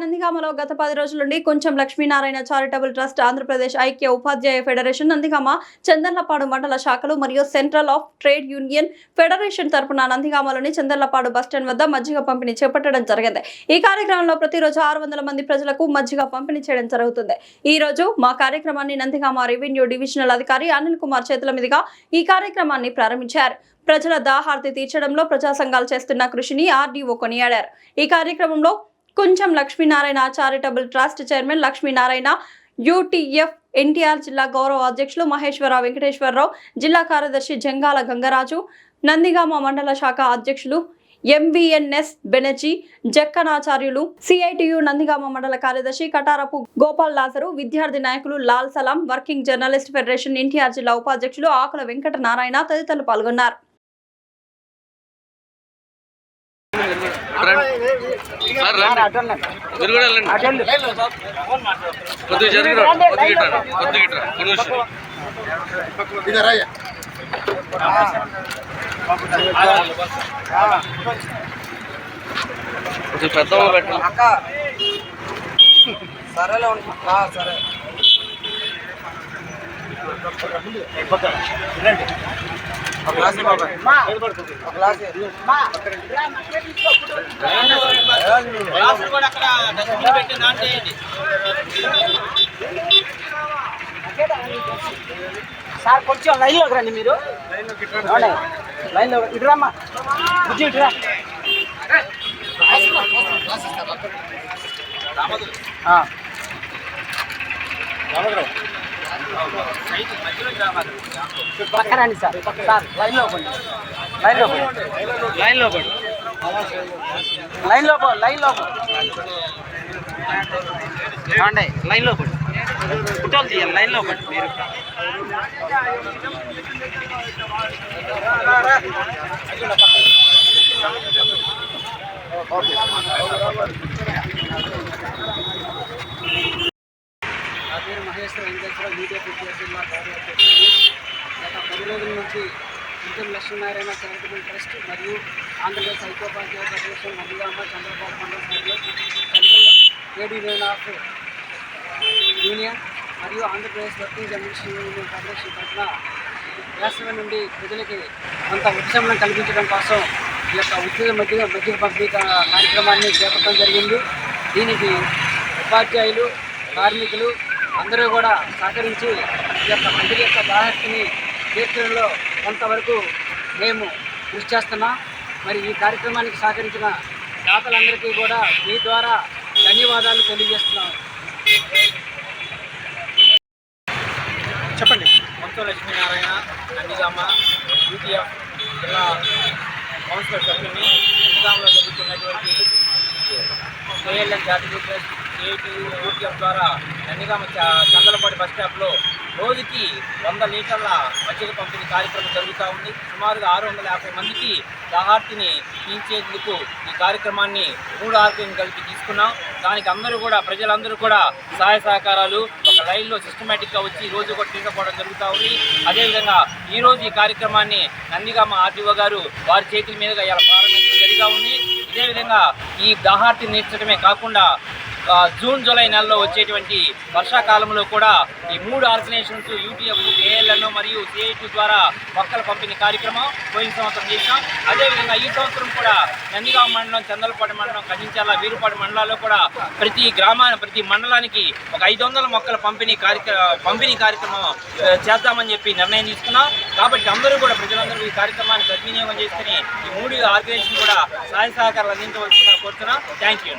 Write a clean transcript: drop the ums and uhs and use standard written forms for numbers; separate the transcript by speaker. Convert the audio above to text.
Speaker 1: నందిగామలో గత 10 రోజుల నుండి కొంచెం లక్ష్మీనారాయణ చారిటబుల్ ట్రస్ట్, ఆంధ్రప్రదేశ్ ఐక్య ఉపాధ్యాయ ఫెడరేషన్, నందిగామ చందర్లపాడు మండల శాఖలు మరియు central of trade union federation తరపున నందిగామలోని చందర్లపాడు బస్టాండ్ వద్ద మజ్జిగ పంపిణీ చేపట్టడం జరిగింది. ఈ కార్యక్రమంలో ప్రతిరోజు 600 మంది ప్రజలకు మజ్జిగ పంపిణీ చేయడం జరుగుతుంది. ఈ రోజు మా కార్యక్రమాన్ని నందిగామ రెవెన్యూ డివిజనల్ అధికారి అనిల్ కుమార్ చేతుల మీదుగా ఈ కార్యక్రమాన్ని ప్రారంభించారు. ప్రజల దాహార్తి తీర్చడంలో ప్రజా సంఘాలు చేస్తున్న కృషిని ఆర్డీఓ కొనియాడారు. ఈ కార్యక్రమంలో కొంచెం Lakshminarayana charitable trust chairman Lakshminarayana, UTF NTR జిల్లా గౌరవ అధ్యక్షులు మహేశ్వరరావు వెంకటేశ్వరరావు, జిల్లా కార్యదర్శి జంగాల గంగరాజు, నందిగామ మండల శాఖ అధ్యక్షులు ఎంవీఎన్ఎస్ బెనర్జీ, జక్కనాచార్యులు, సిఐటియు నందిగామ మండల కార్యదర్శి కటారపు గోపాల్ లాజరు, విద్యార్థి నాయకులు లాల్ సలాం, వర్కింగ్ జర్నలిస్ట్ ఫెడరేషన్ ఎన్టీఆర్ జిల్లా ఉపాధ్యక్షులు ఆకుల వెంకట నారాయణ తదితరులు పాల్గొన్నారు.
Speaker 2: సార్ కొంచెం లైన్లోకి రండి. మీరు లైన్లో ఇటురామ్మా, బుజ్జి ఇటురా. పక్క రండి సార్. సార్ లైన్లో పండి, లైన్లో లైన్లో పండి, లైన్లో లైన్లో అండి, లైన్లో పండి, ఫోటోలు తీయాలి. లైన్లో పండి మీరు. నా పేరు మహేశ్వర వెంకటేశ్వరరావు, యూటీఎఫ్ జిల్లా గౌరవ అధ్యక్షుడు. గత 10 రోజుల నుంచి కొంచెం లక్ష్మీనారాయణ చారిటబుల్ ట్రస్ట్ మరియు ఆంధ్రప్రదేశ్ ఐక్య ఉపాధ్యాయ ఫెడరేషన్ నందిగామ చంద్రబాబు మండల శాఖలో central trade union of union మరియు Andhra Pradesh working journalist union federation తరఫున వేసవి నుండి ప్రజలకి కొంత ఉపశమనం కల్పించడం కోసం ఈ యొక్క ఉచిత మజ్జిగ పంపిణీ కార్యక్రమాన్ని చేపట్టడం జరిగింది. దీనికి ఉపాధ్యాయులు, కార్మికులు అందరూ కూడా సహకరించి ఈ యొక్క ప్రజల యొక్క దాహర్తిని తీర్చడంలో కొంతవరకు మేము కృషి చేస్తున్నాం. మరి ఈ కార్యక్రమానికి సహకరించిన దాతలందరికీ కూడా మీ ద్వారా ధన్యవాదాలు తెలియజేస్తున్నాం. చెప్పండి.
Speaker 3: కొంచెం లక్ష్మీనారాయణ నందిగామ యూటీఎఫ్ జిల్లా కౌన్సిలర్ సభ్యుని. నందిగామలో జరుగుతున్నటువంటి కేఎల్ఎన్ చారిటబుల్ ట్రస్ట్, యూటీఎఫ్ ద్వారా నందిగామ చందలపాడు బస్ స్టాప్లో రోజుకి 100 లీటర్ల మజ్జిగ పంపిణీ కార్యక్రమం జరుగుతూ ఉంది. సుమారుగా 650 మందికి దాహార్తిని తీర్చేందుకు ఈ కార్యక్రమాన్ని 3 ఆర్గనైజేషన్ కలిపి తీసుకున్నాం. దానికి అందరూ కూడా ప్రజలందరూ కూడా సహాయ సహకారాలు ఒక లైన్లో సిస్టమేటిక్గా వచ్చి ఈ రోజు కూడా తీసుకుపోవడం జరుగుతూ ఉంది. అదేవిధంగా ఈరోజు ఈ కార్యక్రమాన్ని నందిగామ ఆర్డీఓ గారు వారి చేతుల మీదుగా ఇలా ప్రారంభించడం జరిగా ఉంది. ఇదే విధంగా ఈ దాహార్తిని తీర్చడమే కాకుండా జూన్, జూలై నెలలో వచ్చేటువంటి వర్షాకాలంలో కూడా ఈ 3 ఆర్గనైజేషన్స్ యూటీఎఫ్, ఏఎల్ఎన్ మరియు సిఐటి ద్వారా మొక్కల పంపిణీ కార్యక్రమం పోయిన సంవత్సరం చేసాం. అదేవిధంగా ఈ సంవత్సరం కూడా నందిగామ మండలం, చందలపాడు మండలం, కదించాల, వీరుపాడు మండలాల్లో కూడా ప్రతి మండలానికి ఒక 500 మొక్కల పంపిణీ కార్యక్రమం చేద్దామని చెప్పి నిర్ణయం తీసుకున్నాం. కాబట్టి అందరూ కూడా ప్రజలందరూ ఈ కార్యక్రమాన్ని సద్వినియోగం చేసుకుని ఈ 3 ఆర్గనైజేషన్ కూడా సహాయ సహకారాలు అందించవలసిందిగా కోరుతున్నాం. Thank you.